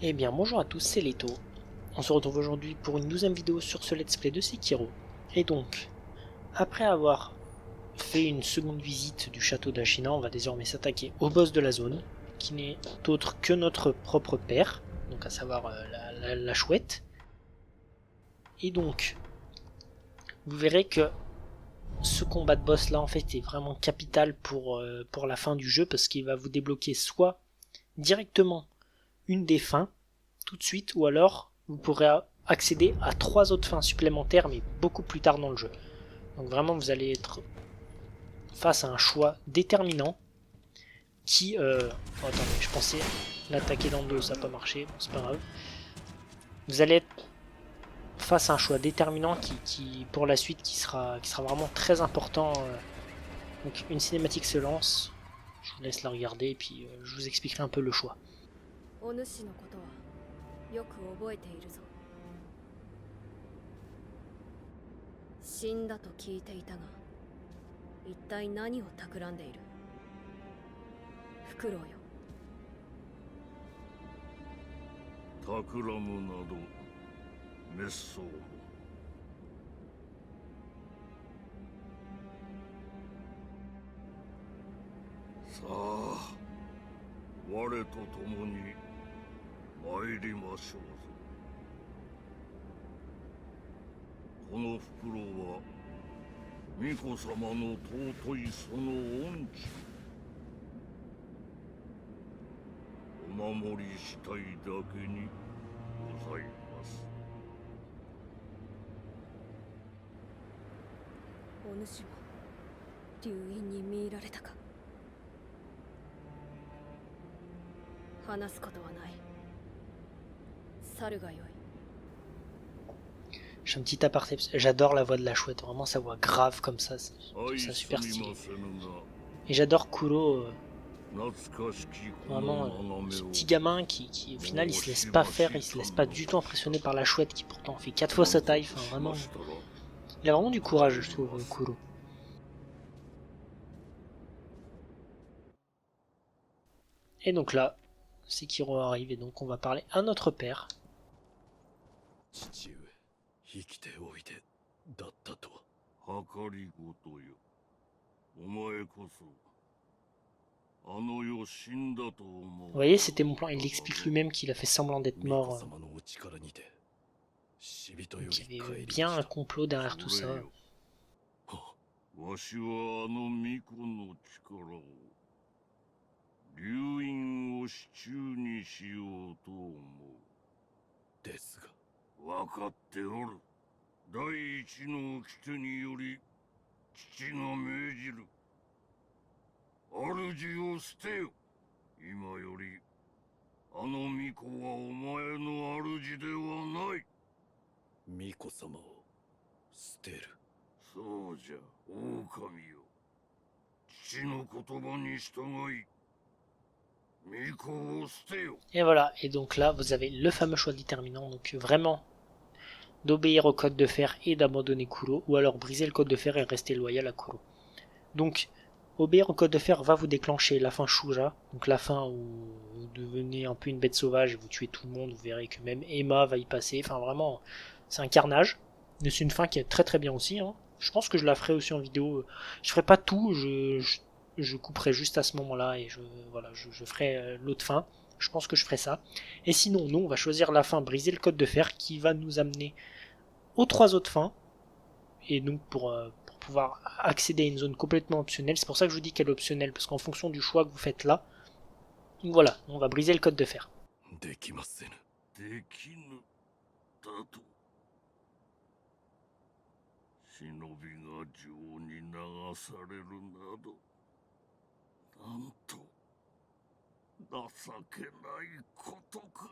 Eh bien bonjour à tous, c'est Leto. On se retrouve aujourd'hui pour une 12e vidéo sur ce let's play de Sekiro. Et donc, après avoir fait une seconde visite du château d'Ashina, on va désormais s'attaquer au boss de la zone, qui n'est autre que notre propre père, donc à savoir la chouette. Et donc, vous verrez que ce combat de boss là en fait est vraiment capital pour la fin du jeu, parce qu'il va vous débloquer soit directement une des fins, tout de suite, ou alors vous pourrez accéder à 3 autres fins supplémentaires, mais beaucoup plus tard dans le jeu. Donc vraiment, vous allez être face à un choix déterminant qui... Oh, attendez, je pensais l'attaquer dans le dos, ça n'a pas marché, bon, c'est pas grave. Vous allez être face à un choix déterminant qui pour la suite, qui sera vraiment très important. Donc une cinématique se lance, je vous laisse la regarder et puis je vous expliquerai un peu le choix. よく覚えているぞ。死んだと聞いていたが、一体何を企んでいる？フクロウよ。企むなど滅相も。さあ、我と共に参りましょうぞ。このフクロウは巫女様の尊いその恩知お守りしたいだけにございます。お主も流因に見入られたか。話すことはない。 Je fais un petit aparté, j'adore la voix de la chouette, vraiment sa voix grave comme ça, c'est super stylé. Et j'adore Kuro, vraiment ce petit gamin qui au final il se laisse pas faire, il se laisse pas du tout impressionner par la chouette qui pourtant fait 4 fois sa taille, enfin vraiment, il a vraiment du courage je trouve Kuro. Et donc là, Sekiro arrive et donc on va parler à notre père. 父上、生きておいでだったとは。計りごとよ。お前こそあの世死んだと思う。Vous voyez, c'était mon plan. Il explique lui-même qu'il a fait semblant d'être mort. Donc il y avait bien un complot derrière tout ça. わしはあの巫女の力を流因を手中にしようと思う。ですが。 分かっておる。第一の掟により父が命じる。主を捨てよ。今よりあの巫女はお前の主ではない。巫女様を捨てる。そうじゃ、狼よ。父の言葉に従い。 Et voilà, et donc là vous avez le fameux choix déterminant, donc vraiment d'obéir au code de fer et d'abandonner Kuro, ou alors briser le code de fer et rester loyal à Kuro. Donc obéir au code de fer va vous déclencher la fin Shuja, donc la fin où vous devenez un peu une bête sauvage et vous tuez tout le monde, vous verrez que même Emma va y passer, enfin vraiment c'est un carnage, mais c'est une fin qui est très très bien aussi, hein. Je pense que je la ferai aussi en vidéo, je ferai pas tout, je couperai juste à ce moment-là et je ferai l'autre fin. Je pense que je ferai ça. Et sinon, nous, on va choisir la fin, briser le code de fer, qui va nous amener aux 3 autres fins. Et donc, pour pouvoir accéder à une zone complètement optionnelle, c'est pour ça que je vous dis qu'elle est optionnelle, parce qu'en fonction du choix que vous faites là, voilà, on va briser le code de fer. なんと情けないことか。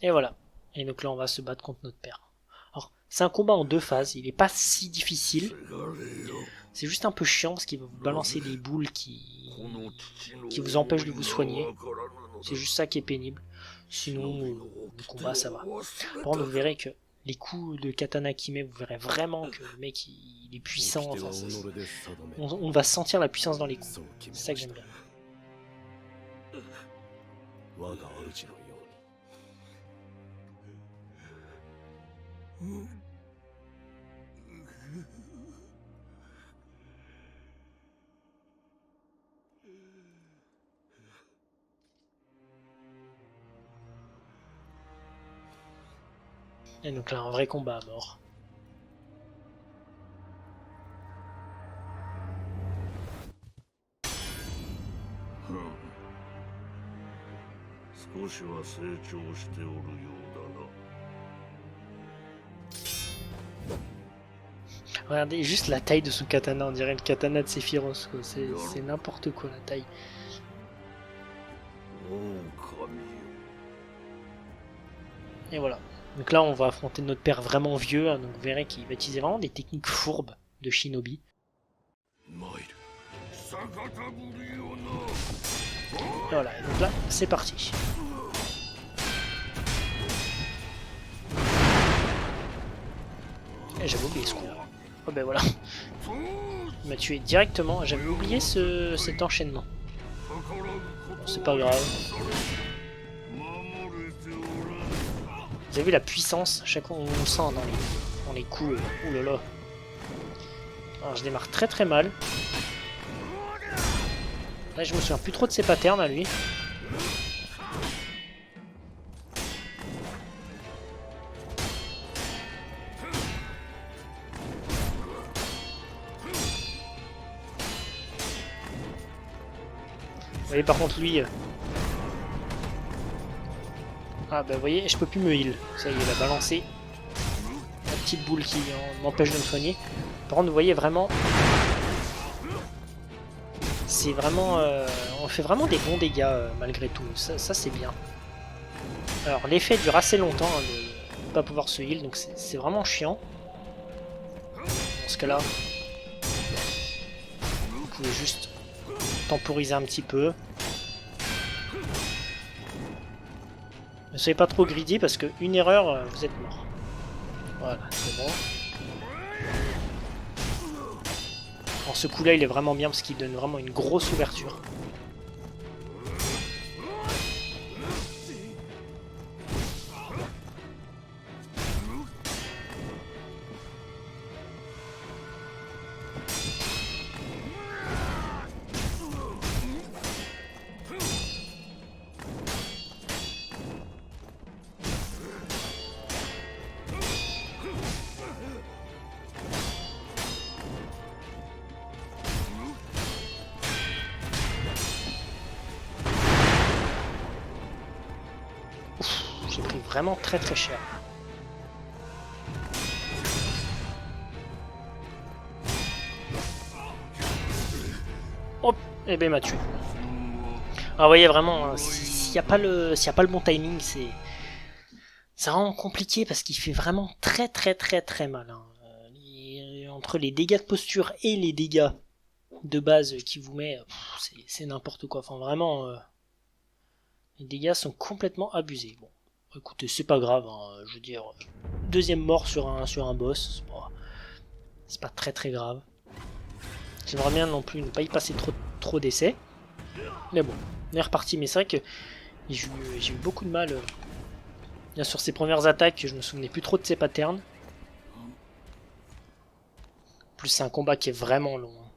Et voilà. Et donc là, on va se battre contre notre père. Alors, c'est un combat en 2 phases. Il n'est pas si difficile. C'est juste un peu chiant parce qu'il va vous balancer des boules qui vous empêchent de vous soigner. C'est juste ça qui est pénible. Sinon, le combat, ça va. Par contre, vous verrez que les coups de katana qu'il met, vous verrez vraiment que le mec il est puissant, enfin, on va sentir la puissance dans les coups, c'est ça que j'aime bien. 我が主のように。Et donc là, un vrai combat à mort. 少しは成長しておるようだな。 Regardez juste la taille de son katana, on dirait le katana de Sephiroth, quoi. C'est n'importe quoi la taille. Et voilà. Donc là on va affronter notre père vraiment vieux, hein, donc vous verrez qu'il va utiliser vraiment des techniques fourbes de shinobi. Et voilà, et donc là c'est parti. Et j'avais oublié ce coup là. Oh ben voilà. Il m'a tué directement, j'avais oublié cet enchaînement. Bon, c'est pas grave. Vous avez vu la puissance, chaque fois on le sent dans les coups. Ouh là là. Alors je démarre très très mal. Là je me souviens plus trop de ses patterns à lui. Vous voyez par contre lui... Ah bah vous voyez, je peux plus me heal. Ça y est, il a balancé. La petite boule qui m'empêche de me soigner. Par contre vous voyez vraiment... C'est vraiment... on fait vraiment des bons dégâts malgré tout. Ça c'est bien. Alors l'effet dure assez longtemps hein, de ne pas pouvoir se heal. Donc c'est vraiment chiant. Dans ce cas là... Vous pouvez juste... temporiser un petit peu. Ne soyez pas trop greedy parce qu'une erreur, vous êtes mort. Voilà, c'est bon. Alors ce coup là il est vraiment bien parce qu'il donne vraiment une grosse ouverture. J'ai pris vraiment très très cher. Hop, et ben il m'a tué. Alors vous voyez vraiment, s'il n'y a pas le bon timing, c'est vraiment compliqué parce qu'il fait vraiment très mal. Hein. Entre les dégâts de posture et les dégâts de base qu'il vous met, c'est n'importe quoi. Enfin vraiment, les dégâts sont complètement abusés. Bon. Écoutez, c'est pas grave, hein, je veux dire, deuxième mort sur un boss, c'est pas très grave. J'aimerais bien non plus ne pas y passer trop d'essais. Mais bon, on est reparti, mais c'est vrai que j'ai eu beaucoup de mal. Bien sur ses premières attaques, je me souvenais plus trop de ses patterns. En plus c'est un combat qui est vraiment long. Hein.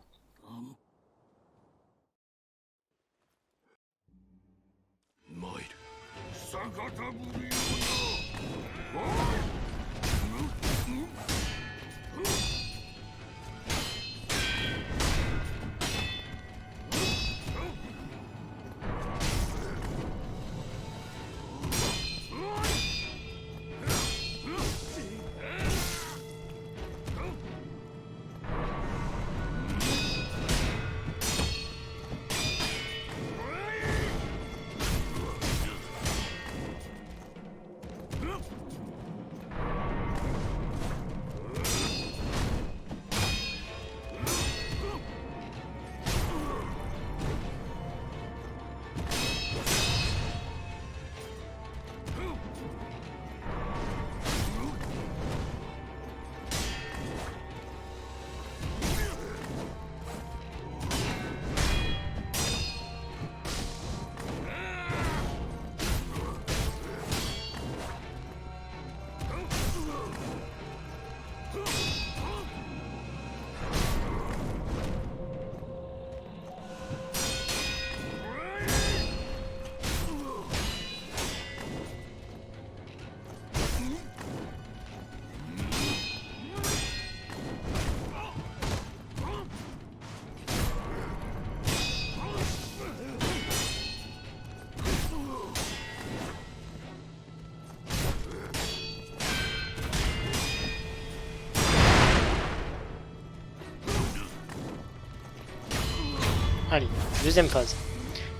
Allez, deuxième phase.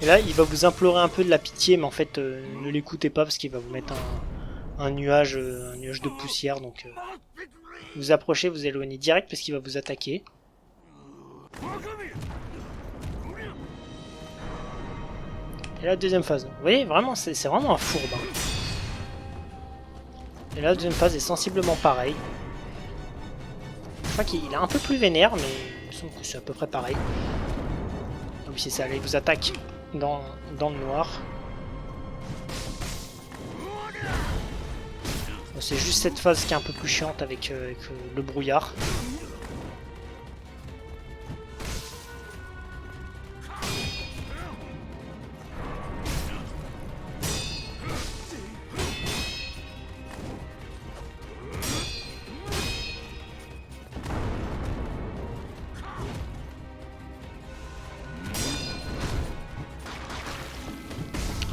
Et là, il va vous implorer un peu de la pitié, mais en fait, ne l'écoutez pas parce qu'il va vous mettre un nuage de poussière. Donc, vous approchez, vous éloignez direct parce qu'il va vous attaquer. Et la deuxième phase. Vous voyez, vraiment, c'est vraiment un fourbe. Hein. Et la deuxième phase est sensiblement pareil. Je crois qu'il est un peu plus vénère, mais il me semble que c'est à peu près pareil. Donc c'est ça, là, il vous attaque dans le noir. Bon, c'est juste cette phase qui est un peu plus chiante avec le brouillard.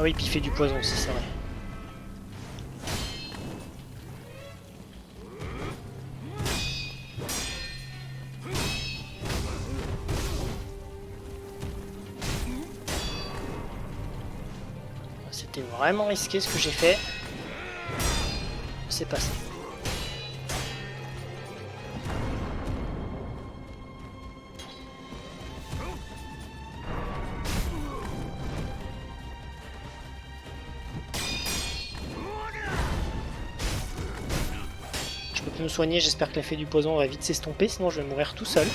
Ah oui, puis il fait du poison aussi, c'est vrai. C'était vraiment risqué ce que j'ai fait. C'est passé. Je peux plus me soigner, j'espère que l'effet du poison va vite s'estomper, sinon je vais mourir tout seul.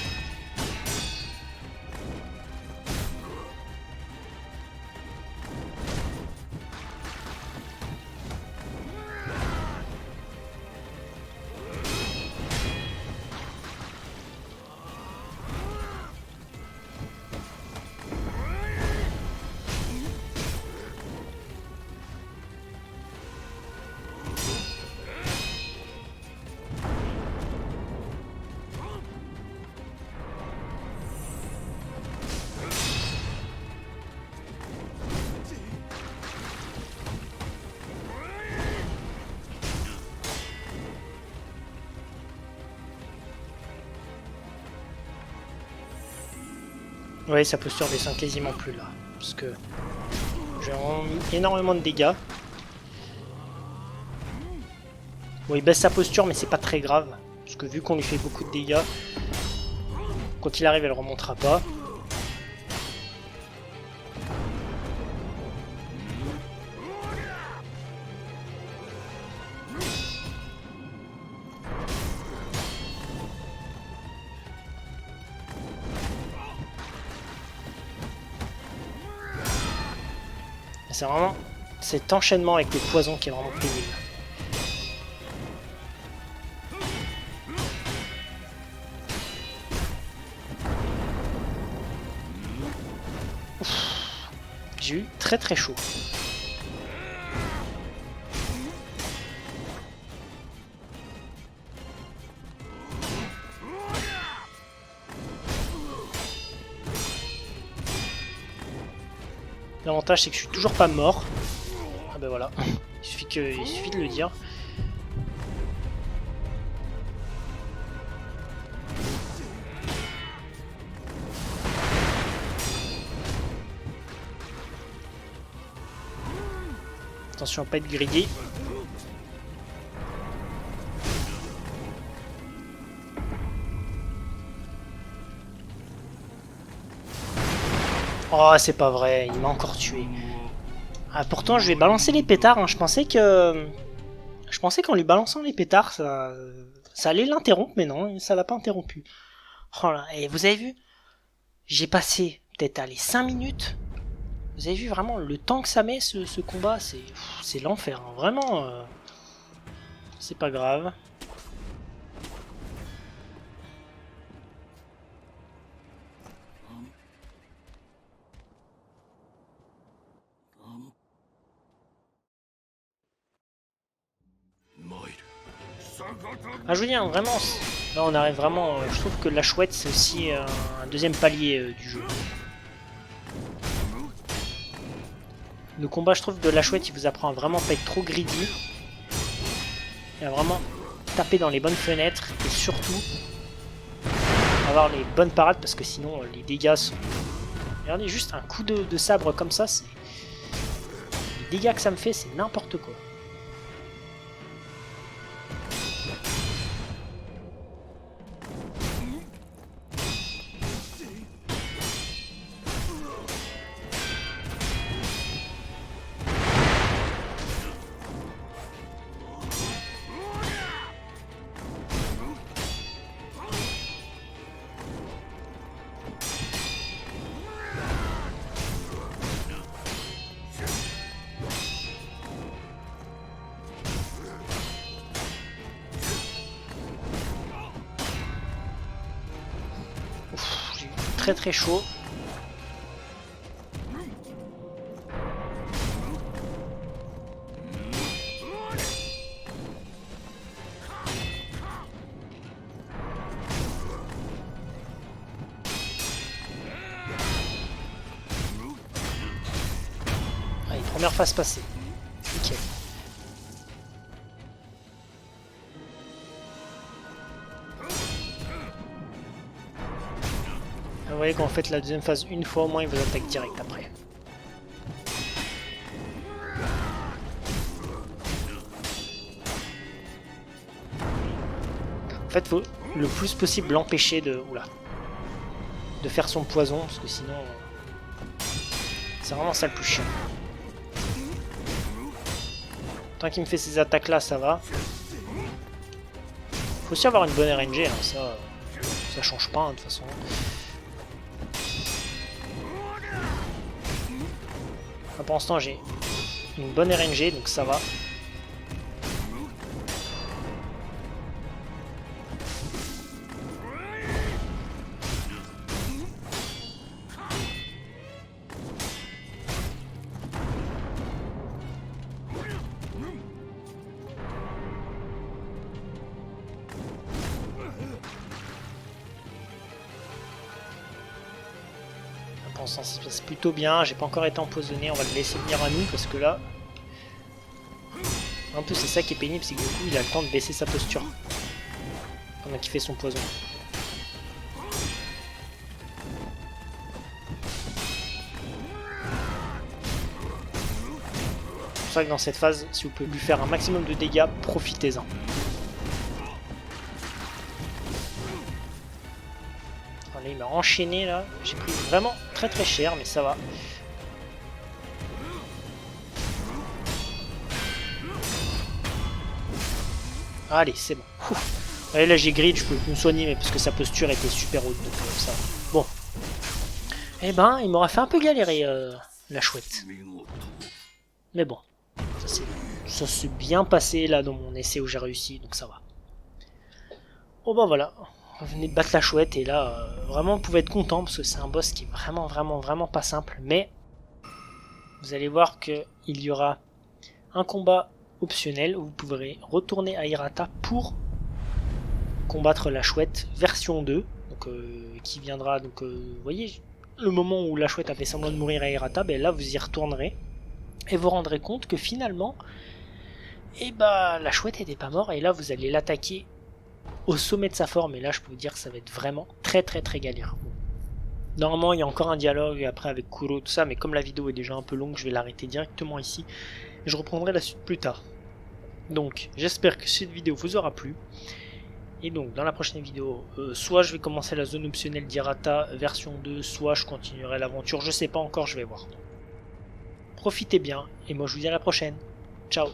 Ouais, sa posture descend quasiment plus là, parce que j'ai énormément de dégâts. Bon, il baisse sa posture, mais c'est pas très grave, parce que vu qu'on lui fait beaucoup de dégâts, quand il arrive, elle remontera pas. C'est vraiment cet enchaînement avec le poison qui est vraiment pénible. J'ai eu très très chaud. L'avantage c'est que je suis toujours pas mort. Ah ben voilà, il suffit de le dire. Attention à pas être grillé. Oh, c'est pas vrai, il m'a encore tué. Ah, pourtant, je vais balancer les pétards. Hein. Je pensais qu'en lui balançant les pétards, ça allait l'interrompre, mais non, ça l'a pas interrompu. Oh là, et vous avez vu? J'ai passé peut-être 5 minutes. Vous avez vu vraiment le temps que ça met ce combat, c'est l'enfer. Hein. Vraiment, c'est pas grave. Ah, je veux dire, vraiment, là on arrive vraiment, je trouve que la chouette c'est aussi un deuxième palier du jeu. Le combat, je trouve, de la chouette, il vous apprend à vraiment pas être trop greedy. Et à vraiment taper dans les bonnes fenêtres et surtout avoir les bonnes parades parce que sinon les dégâts Regardez, juste un coup de sabre comme ça, c'est... Les dégâts que ça me fait, c'est n'importe quoi. J'ai eu très chaud. Allez, première phase passée. Nickel. Vous voyez qu'en fait la deuxième phase, une fois au moins, il vous attaque direct après. En fait, faut le plus possible l'empêcher de faire son poison, parce que sinon, c'est vraiment ça le plus chiant. Tant qu'il me fait ces attaques là, ça va. Faut aussi avoir une bonne RNG, hein, ça change pas hein, de toute façon. Pour l'instant j'ai une bonne RNG donc ça va. Ça se passe plutôt bien, j'ai pas encore été empoisonné, on va le laisser venir à nous parce que là un peu c'est ça qui est pénible, c'est que du coup il a le temps de baisser sa posture pendant qu'il fait son poison. C'est pour ça que dans cette phase, si vous pouvez lui faire un maximum de dégâts, profitez-en. Là, il m'a enchaîné là, j'ai pris vraiment très cher mais ça va. Allez c'est bon. Allez, là j'ai grid, je peux me soigner mais parce que sa posture était super haute donc ça va. Bon. Eh ben il m'aura fait un peu galérer la chouette. Mais bon. Ça s'est bien passé là dans mon essai où j'ai réussi donc ça va. Bon ben voilà. On venait de battre la chouette et là vraiment vous pouvez être content parce que c'est un boss qui est vraiment pas simple, mais vous allez voir que il y aura un combat optionnel où vous pourrez retourner à Hirata pour combattre la chouette version 2 donc, qui viendra donc vous voyez le moment où la chouette a fait semblant de mourir à Hirata, ben là vous y retournerez et vous rendrez compte que finalement et bah la chouette n'était pas morte et là vous allez l'attaquer au sommet de sa forme, et là je peux vous dire que ça va être vraiment très galère. Normalement il y a encore un dialogue après avec Kuro tout ça, mais comme la vidéo est déjà un peu longue, je vais l'arrêter directement ici et je reprendrai la suite plus tard. Donc j'espère que cette vidéo vous aura plu, et donc dans la prochaine vidéo soit je vais commencer la zone optionnelle d'Hirata version 2, soit je continuerai l'aventure, je sais pas encore, je vais voir. Profitez bien et moi je vous dis à la prochaine. Ciao.